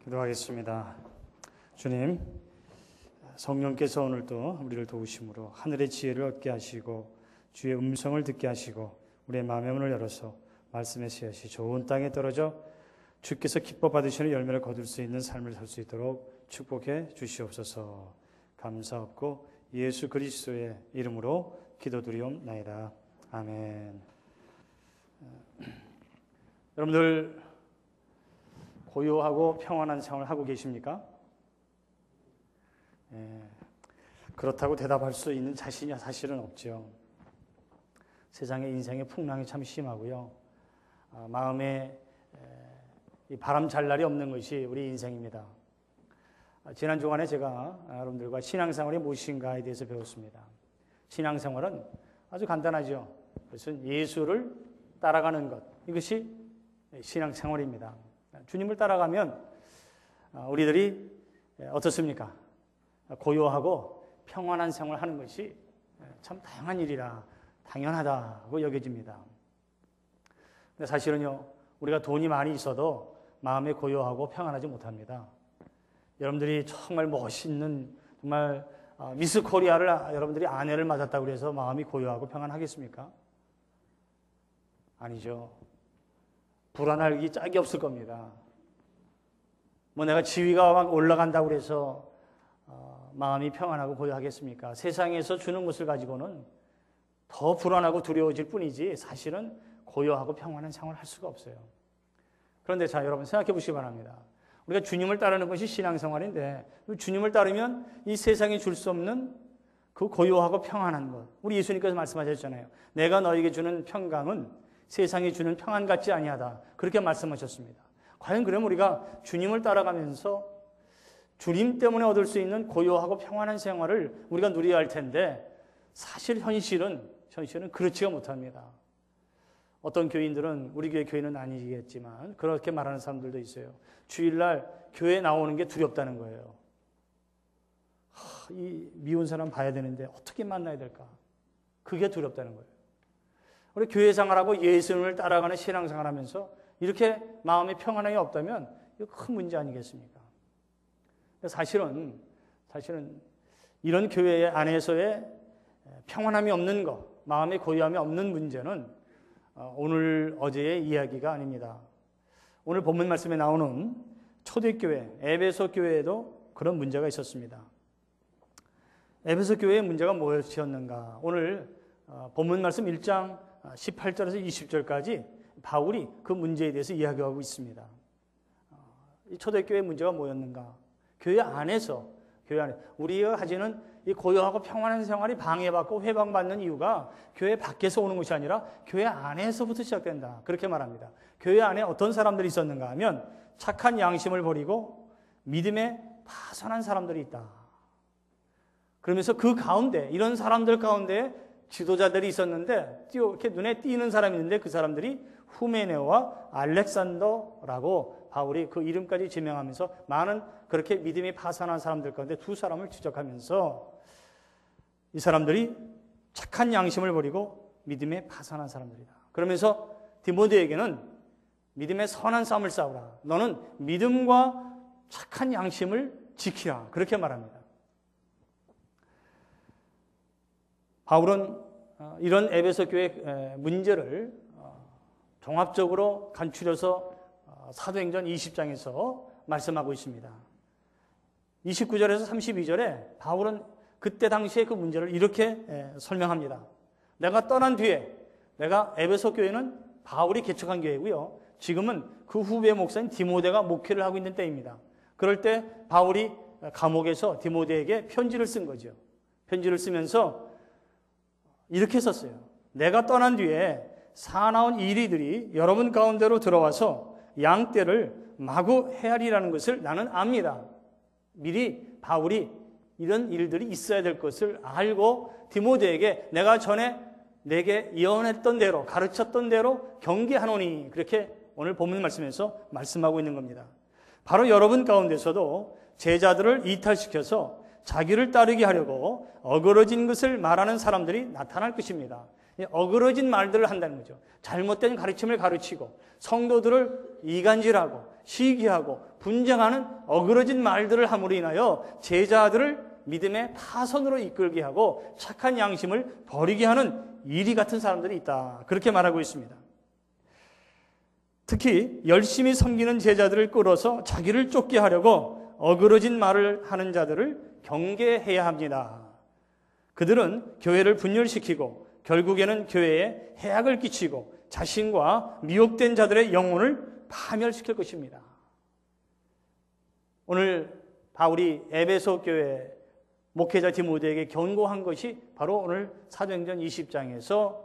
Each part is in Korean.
기도하겠습니다. 주님, 성령께서 오늘도 우리를 도우심으로 하늘의 지혜를 얻게 하시고 주의 음성을 듣게 하시고 우리의 마음의 문을 열어서 말씀의 씨앗이 좋은 땅에 떨어져 주께서 기뻐 받으시는 열매를 거둘 수 있는 삶을 살 수 있도록 축복해 주시옵소서. 감사하고 예수 그리스도의 이름으로 기도드리옵나이다. 아멘. 여러분들 고요하고 평안한 생활을 하고 계십니까? 그렇다고 대답할 수 있는 자신이 사실은 없죠. 세상의 인생의 풍랑이 참 심하고요. 마음에 이 바람 잘 날이 없는 것이 우리 인생입니다. 지난 주간에 제가 여러분들과 신앙생활이 무엇인가에 대해서 배웠습니다. 신앙생활은 아주 간단하죠. 그것은 예수를 따라가는 것. 이것이 신앙생활입니다. 주님을 따라가면 우리들이 어떻습니까? 고요하고 평안한 생활을 하는 것이 참 다양한 일이라 당연하다고 여겨집니다. 근데 사실은요, 우리가 돈이 많이 있어도 마음이 고요하고 평안하지 못합니다. 여러분들이 정말 멋있는 정말 미스 코리아를 여러분들이 아내를 맞았다고 해서 마음이 고요하고 평안하겠습니까? 아니죠. 불안할 짝이 없을 겁니다. 뭐 내가 지위가 막 올라간다고 해서 마음이 평안하고 고요하겠습니까? 세상에서 주는 것을 가지고는 더 불안하고 두려워질 뿐이지 사실은 고요하고 평안한 생활을 할 수가 없어요. 그런데 자, 여러분 생각해 보시기 바랍니다. 우리가 주님을 따르는 것이 신앙생활인데 주님을 따르면 이 세상에 줄 수 없는 그 고요하고 평안한 것. 우리 예수님께서 말씀하셨잖아요. 내가 너에게 주는 평강은 세상이 주는 평안 같지 아니하다. 그렇게 말씀하셨습니다. 과연 그럼 우리가 주님을 따라가면서 주님 때문에 얻을 수 있는 고요하고 평안한 생활을 우리가 누려야 할 텐데 사실 현실은 그렇지가 못합니다. 어떤 교인들은 우리 교회 교인은 아니겠지만 그렇게 말하는 사람들도 있어요. 주일날 교회 나오는 게 두렵다는 거예요. 이 미운 사람 봐야 되는데 어떻게 만나야 될까? 그게 두렵다는 거예요. 우리 교회 생활하고 예수님을 따라가는 신앙생활 하면서 이렇게 마음이 평안함이 없다면 이거 큰 문제 아니겠습니까? 사실은 이런 교회 안에서의 평안함이 없는 것, 마음의 고요함이 없는 문제는 오늘 어제의 이야기가 아닙니다. 오늘 본문 말씀에 나오는 초대교회 에베소 교회에도 그런 문제가 있었습니다. 에베소 교회의 문제가 무엇이었는가? 오늘 본문 말씀 1장 18절에서 20절까지 바울이 그 문제에 대해서 이야기하고 있습니다. 이 초대교회의 문제가 뭐였는가? 교회 안에 우리가 가지는 이 고요하고 평안한 생활이 방해받고 회방받는 이유가 교회 밖에서 오는 것이 아니라 교회 안에서부터 시작된다. 그렇게 말합니다. 교회 안에 어떤 사람들이 있었는가 하면 착한 양심을 버리고 믿음에 파선한 사람들이 있다. 그러면서 그 가운데 이런 사람들 가운데 지도자들이 있었는데 이렇게 눈에 띄는 사람이 있는데 그 사람들이 후메네오와 알렉산더라고 바울이 그 이름까지 지명하면서 많은 그렇게 믿음이 파산한 사람들 가운데 두 사람을 지적하면서 이 사람들이 착한 양심을 버리고 믿음에 파산한 사람들이다. 그러면서 디모데에게는 믿음의 선한 싸움을 싸우라. 너는 믿음과 착한 양심을 지키라. 그렇게 말합니다. 바울은 이런 에베소 교회 문제를 종합적으로 간추려서 사도행전 20장에서 말씀하고 있습니다. 29절에서 32절에 바울은 그때 당시에 그 문제를 이렇게 설명합니다. 내가 떠난 뒤에 내가 에베소 교회는 바울이 개척한 교회고요. 지금은 그 후배 목사인 디모데가 목회를 하고 있는 때입니다. 그럴 때 바울이 감옥에서 디모데에게 편지를 쓴 거죠. 편지를 쓰면서 이렇게 썼어요. 내가 떠난 뒤에 사나운 이리들이 여러분 가운데로 들어와서 양떼를 마구 헤아리라는 것을 나는 압니다. 미리 바울이 이런 일들이 있어야 될 것을 알고 디모데에게 내가 전에 내게 예언했던 대로 가르쳤던 대로 경계하노니 그렇게 오늘 본문 말씀에서 말씀하고 있는 겁니다. 바로 여러분 가운데서도 제자들을 이탈시켜서 자기를 따르게 하려고 어그러진 것을 말하는 사람들이 나타날 것입니다. 어그러진 말들을 한다는 거죠. 잘못된 가르침을 가르치고 성도들을 이간질하고 시기하고 분쟁하는 어그러진 말들을 함으로 인하여 제자들을 믿음의 파선으로 이끌게 하고 착한 양심을 버리게 하는 이리 같은 사람들이 있다. 그렇게 말하고 있습니다. 특히 열심히 섬기는 제자들을 끌어서 자기를 쫓게 하려고 어그러진 말을 하는 자들을 경계해야 합니다. 그들은 교회를 분열시키고 결국에는 교회에 해악을 끼치고 자신과 미혹된 자들의 영혼을 파멸시킬 것입니다. 오늘 바울이 에베소 교회 목회자 디모데에게 경고한 것이 바로 오늘 사도행전 20장에서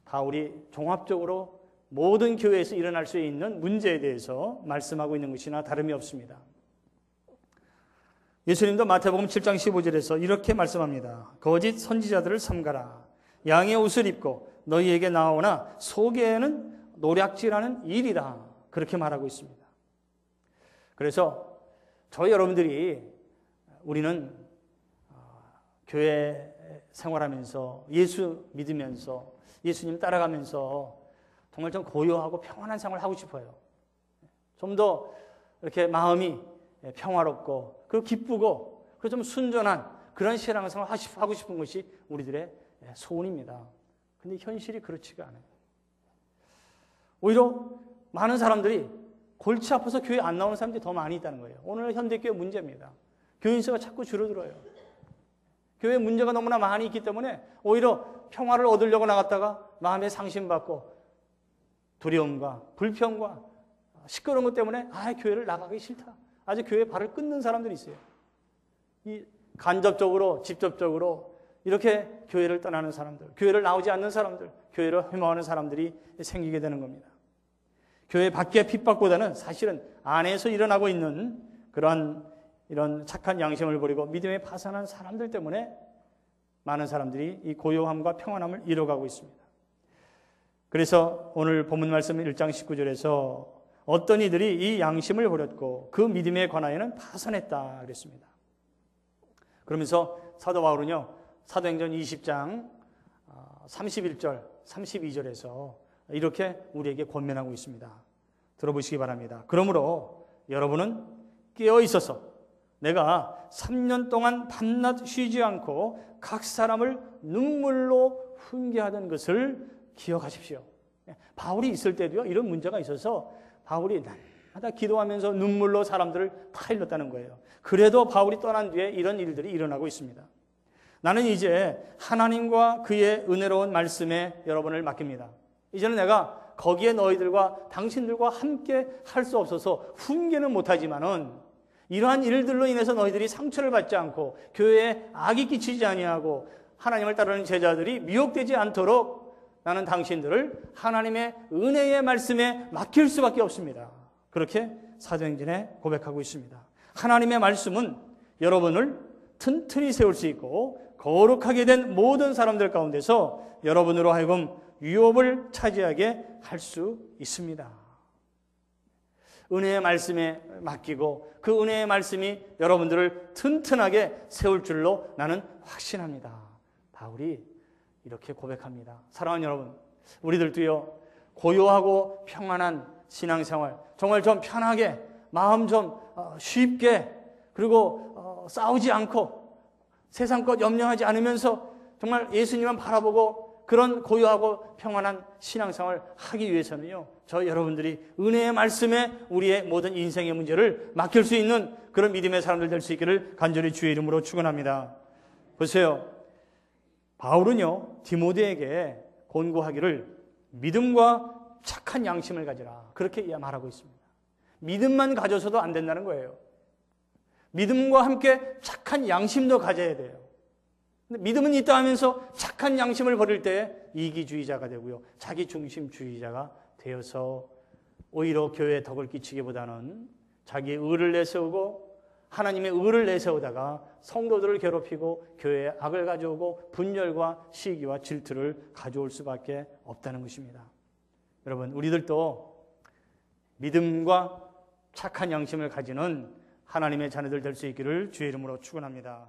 바울이 종합적으로 모든 교회에서 일어날 수 있는 문제에 대해서 말씀하고 있는 것이나 다름이 없습니다. 예수님도 마태복음 7장 15절에서 이렇게 말씀합니다. 거짓 선지자들을 삼가라. 양의 옷을 입고 너희에게 나오나 속에는 노략질하는 일이다. 그렇게 말하고 있습니다. 그래서 저희 여러분들이 우리는 교회 생활하면서 예수 믿으면서 예수님 따라가면서 정말 좀 고요하고 평안한 생활을 하고 싶어요. 좀 더 이렇게 마음이 평화롭고 그리고 기쁘고 그리고 좀 순전한 그런 신앙생활을 하고 싶은 것이 우리들의 소원입니다. 근데 현실이 그렇지가 않아요. 오히려 많은 사람들이 골치 아파서 교회 안 나오는 사람들이 더 많이 있다는 거예요. 오늘 현대교회 문제입니다. 교인 수가 자꾸 줄어들어요. 교회 문제가 너무나 많이 있기 때문에 오히려 평화를 얻으려고 나갔다가 마음에 상심받고 두려움과 불평과 시끄러운 것 때문에 교회를 나가기 싫다. 아주 교회에 발을 끊는 사람들이 있어요. 이 간접적으로 직접적으로 이렇게 교회를 떠나는 사람들, 교회를 나오지 않는 사람들, 교회를 회망하는 사람들이 생기게 되는 겁니다. 교회 밖의 핍박보다는 사실은 안에서 일어나고 있는 이런 착한 양심을 버리고 믿음에 파산한 사람들 때문에 많은 사람들이 이 고요함과 평안함을 잃어가고 있습니다. 그래서 오늘 본문 말씀 1장 19절에서 어떤 이들이 이 양심을 버렸고 그 믿음에 관하여는 파산했다 그랬습니다. 그러면서 사도 바울은요, 사도행전 20장 31절, 32절에서 이렇게 우리에게 권면하고 있습니다. 들어보시기 바랍니다. 그러므로 여러분은 깨어 있어서 내가 3년 동안 밤낮 쉬지 않고 각 사람을 눈물로 훈계하던 것을 기억하십시오. 바울이 있을 때도요, 이런 문제가 있어서 바울이 날마다 기도하면서 눈물로 사람들을 다 일렀다는 거예요. 그래도 바울이 떠난 뒤에 이런 일들이 일어나고 있습니다. 나는 이제 하나님과 그의 은혜로운 말씀에 여러분을 맡깁니다. 이제는 내가 거기에 너희들과 당신들과 함께 할 수 없어서 훈계는 못하지만은 이러한 일들로 인해서 너희들이 상처를 받지 않고 교회에 악이 끼치지 아니하고 하나님을 따르는 제자들이 미혹되지 않도록 나는 당신들을 하나님의 은혜의 말씀에 맡길 수밖에 없습니다. 그렇게 사도행전에 고백하고 있습니다. 하나님의 말씀은 여러분을 튼튼히 세울 수 있고 거룩하게 된 모든 사람들 가운데서 여러분으로 하여금 유업을 차지하게 할 수 있습니다. 은혜의 말씀에 맡기고 그 은혜의 말씀이 여러분들을 튼튼하게 세울 줄로 나는 확신합니다. 바울이 이렇게 고백합니다. 사랑하는 여러분, 우리들도요, 고요하고 평안한 신앙생활, 정말 좀 편하게 마음 좀 쉽게 그리고 싸우지 않고 세상 것 염려하지 않으면서 정말 예수님만 바라보고 그런 고요하고 평안한 신앙생활을 하기 위해서는요, 저 여러분들이 은혜의 말씀에 우리의 모든 인생의 문제를 맡길 수 있는 그런 믿음의 사람들 될 수 있기를 간절히 주의 이름으로 축원합니다. 보세요. 바울은요, 디모데에게 권고하기를 믿음과 착한 양심을 가지라. 그렇게 말하고 있습니다. 믿음만 가져서도 안 된다는 거예요. 믿음과 함께 착한 양심도 가져야 돼요. 근데 믿음은 있다 하면서 착한 양심을 버릴 때 이기주의자가 되고요, 자기중심주의자가 되어서 오히려 교회에 덕을 끼치기보다는 자기의 의를 내세우고 하나님의 의를 내세우다가 성도들을 괴롭히고 교회에 악을 가져오고 분열과 시기와 질투를 가져올 수밖에 없다는 것입니다. 여러분, 우리들도 믿음과 착한 양심을 가지는 하나님의 자녀들 될 수 있기를 주의 이름으로 축원합니다.